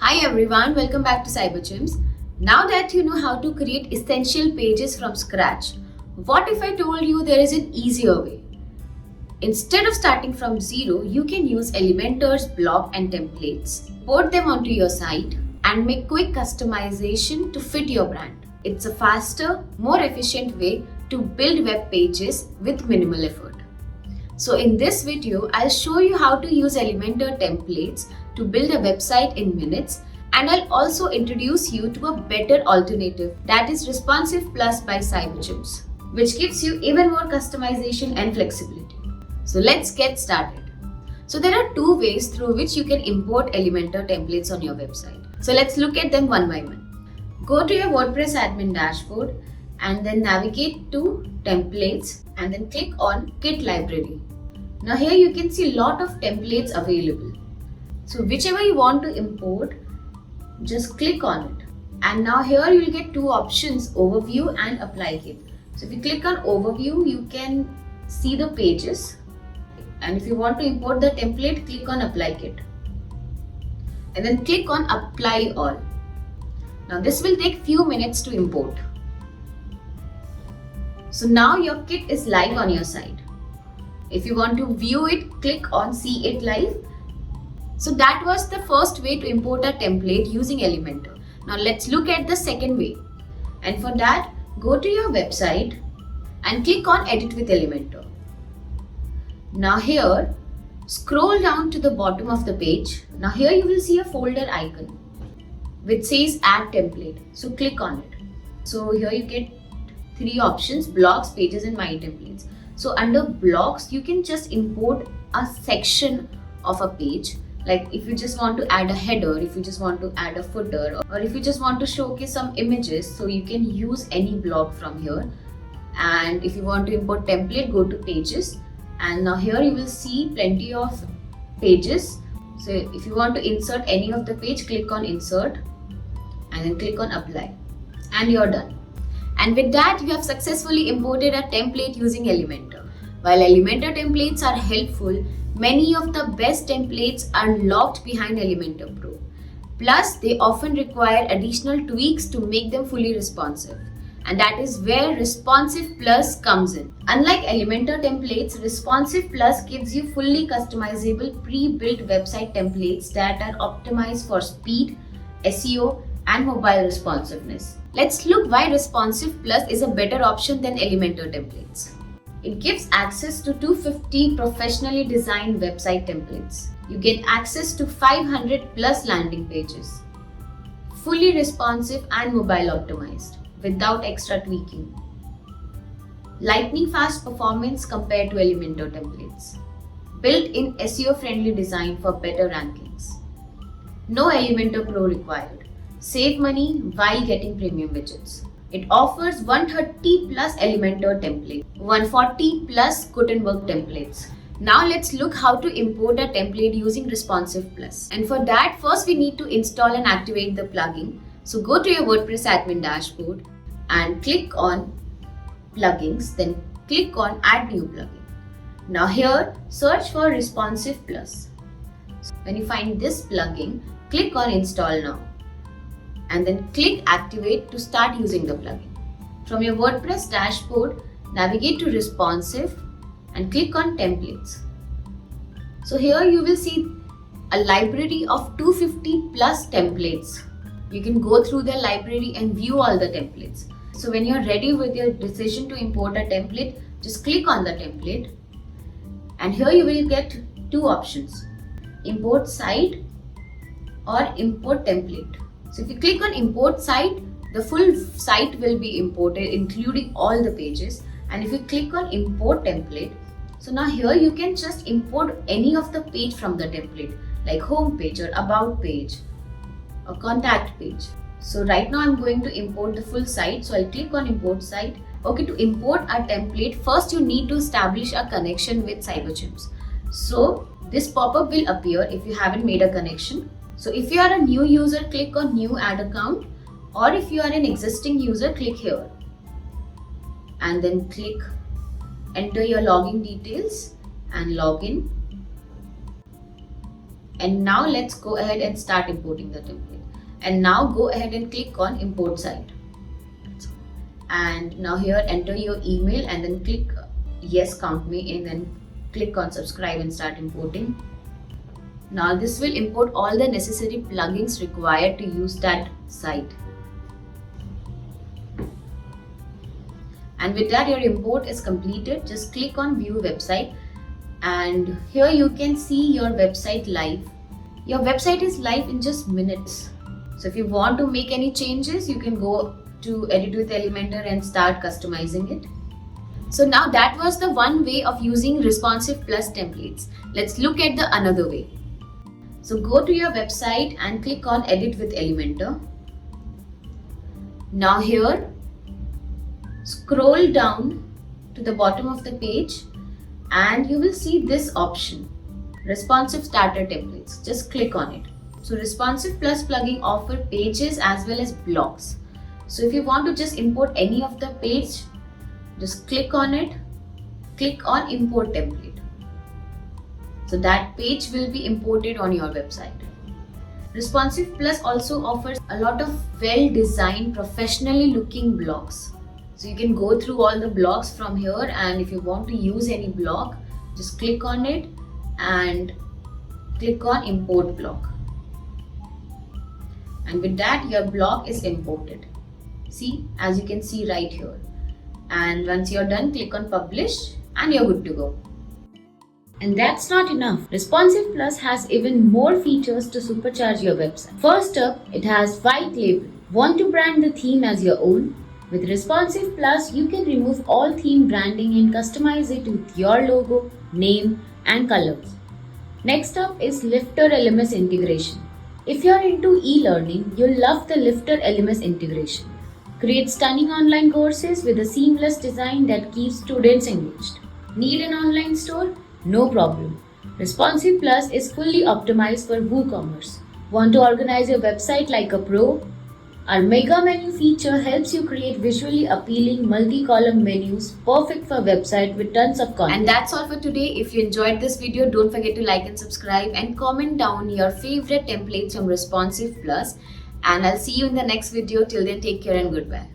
Hi everyone, welcome back to CyberGyms. Now that you know how to create essential pages from scratch, what if I told you there is an easier way? Instead of starting from zero, you can use Elementor's blog and templates, port them onto your site, and make quick customization to fit your brand. It's a faster, more efficient way to build web pages with minimal effort. So in this video, I'll show you how to use Elementor templates to build a website in minutes, and I'll also introduce you to a better alternative, that is Responsive Plus by CyberGyms, which gives you even more customization and flexibility. So let's get started. So there are two ways through which you can import Elementor templates on your website. So let's look at them one by one. Go to your WordPress admin dashboard and then navigate to templates and then click on Kit library. Now here you can see a lot of templates available. So whichever you want to import, just click on it. And now here you will get two options, overview and apply kit. So if you click on overview, you can see the pages. And if you want to import the template, click on apply kit. And then click on apply all. Now this will take few minutes to import. So now your kit is live on your site. If you want to view it, click on see it live. So that was the first way to import a template using Elementor. Now let's look at the second way. And for that, go to your website and click on edit with Elementor. Now here, scroll down to the bottom of the page. Now here you will see a folder icon which says add template. So click on it. So here you get three options: blogs, pages and my templates. So under blogs, you can just import a section of a page. Like if you just want to add a header, if you just want to add a footer, or if you just want to showcase some images, so you can use any blog from here. And if you want to import template, go to pages. And now here you will see plenty of pages. So if you want to insert any of the page, click on insert and then click on apply. And you're done. And with that, you have successfully imported a template using Elementor. While Elementor templates are helpful, many of the best templates are locked behind Elementor Pro. Plus, they often require additional tweaks to make them fully responsive. And that is where Responsive Plus comes in. Unlike Elementor templates, Responsive Plus gives you fully customizable pre-built website templates that are optimized for speed, SEO, and mobile responsiveness. Let's look why Responsive Plus is a better option than Elementor templates. It gives access to 250 professionally designed website templates. You get access to 500 plus landing pages, fully responsive and mobile optimized, without extra tweaking. Lightning fast performance compared to Elementor templates. Built-in SEO-friendly design for better rankings. No Elementor Pro required. Save money while getting premium widgets. It offers 130 plus Elementor templates, 140 plus Gutenberg templates. Now let's look how to import a template using Responsive Plus. And for that, first we need to install and activate the plugin. So go to your WordPress admin dashboard and click on plugins, then click on add new plugin. Now here, search for Responsive Plus. So when you find this plugin, click on install now. And then click activate to start using the plugin. From your WordPress dashboard, navigate to responsive and click on templates. So here you will see a library of 250 plus templates. You can go through the library and view all the templates. So when you're ready with your decision to import a template, just click on the template. And here you will get two options: import site or import template. So if you click on import site, the full site will be imported, including all the pages. And if you click on import template, so now here you can just import any of the page from the template, like home page or about page or contact page. So right now I'm going to import the full site. So I'll click on import site. Okay, to import a template, first you need to establish a connection with CyberGyms. So this pop-up will appear if you haven't made a connection. So if you are a new user, click on new add account, or if you are an existing user, click here and then click enter your login details and log in. And now let's go ahead and start importing the template. And now go ahead and click on import site. And now here enter your email and then click yes, count me in, then click on subscribe and start importing. Now this will import all the necessary plugins required to use that site. And with that, your import is completed. Just click on view website and here you can see your website live. Your website is live in just minutes. So if you want to make any changes, you can go to Edit with Elementor and start customizing it. So now that was the one way of using Responsive Plus templates. Let's look at the another way. So go to your website and click on Edit with Elementor. Now here, scroll down to the bottom of the page and you will see this option, Responsive Starter Templates. Just click on it. So Responsive Plus plugin offer pages as well as blocks. So if you want to just import any of the page, just click on it, click on Import Template. So that page will be imported on your website. Responsive Plus also offers a lot of well-designed, professionally looking blocks. So you can go through all the blocks from here, and if you want to use any block, just click on it and click on Import Block. And with that, your block is imported. See, as you can see right here. And once you're done, click on Publish and you're good to go. And that's not enough. Responsive Plus has even more features to supercharge your website. First up, it has White Label. Want to brand the theme as your own? With Responsive Plus, you can remove all theme branding and customize it with your logo, name, and colors. Next up is Lifter LMS integration. If you're into e-learning, you'll love the Lifter LMS integration. Create stunning online courses with a seamless design that keeps students engaged. Need an online store? No problem. Responsive Plus is fully optimized for WooCommerce. Want to organize your website like a pro? Our Mega Menu feature helps you create visually appealing multi-column menus perfect for website with tons of content. And that's all for today. If you enjoyed this video, don't forget to like and subscribe and comment down your favorite templates from Responsive Plus. And I'll see you in the next video. Till then, take care and goodbye.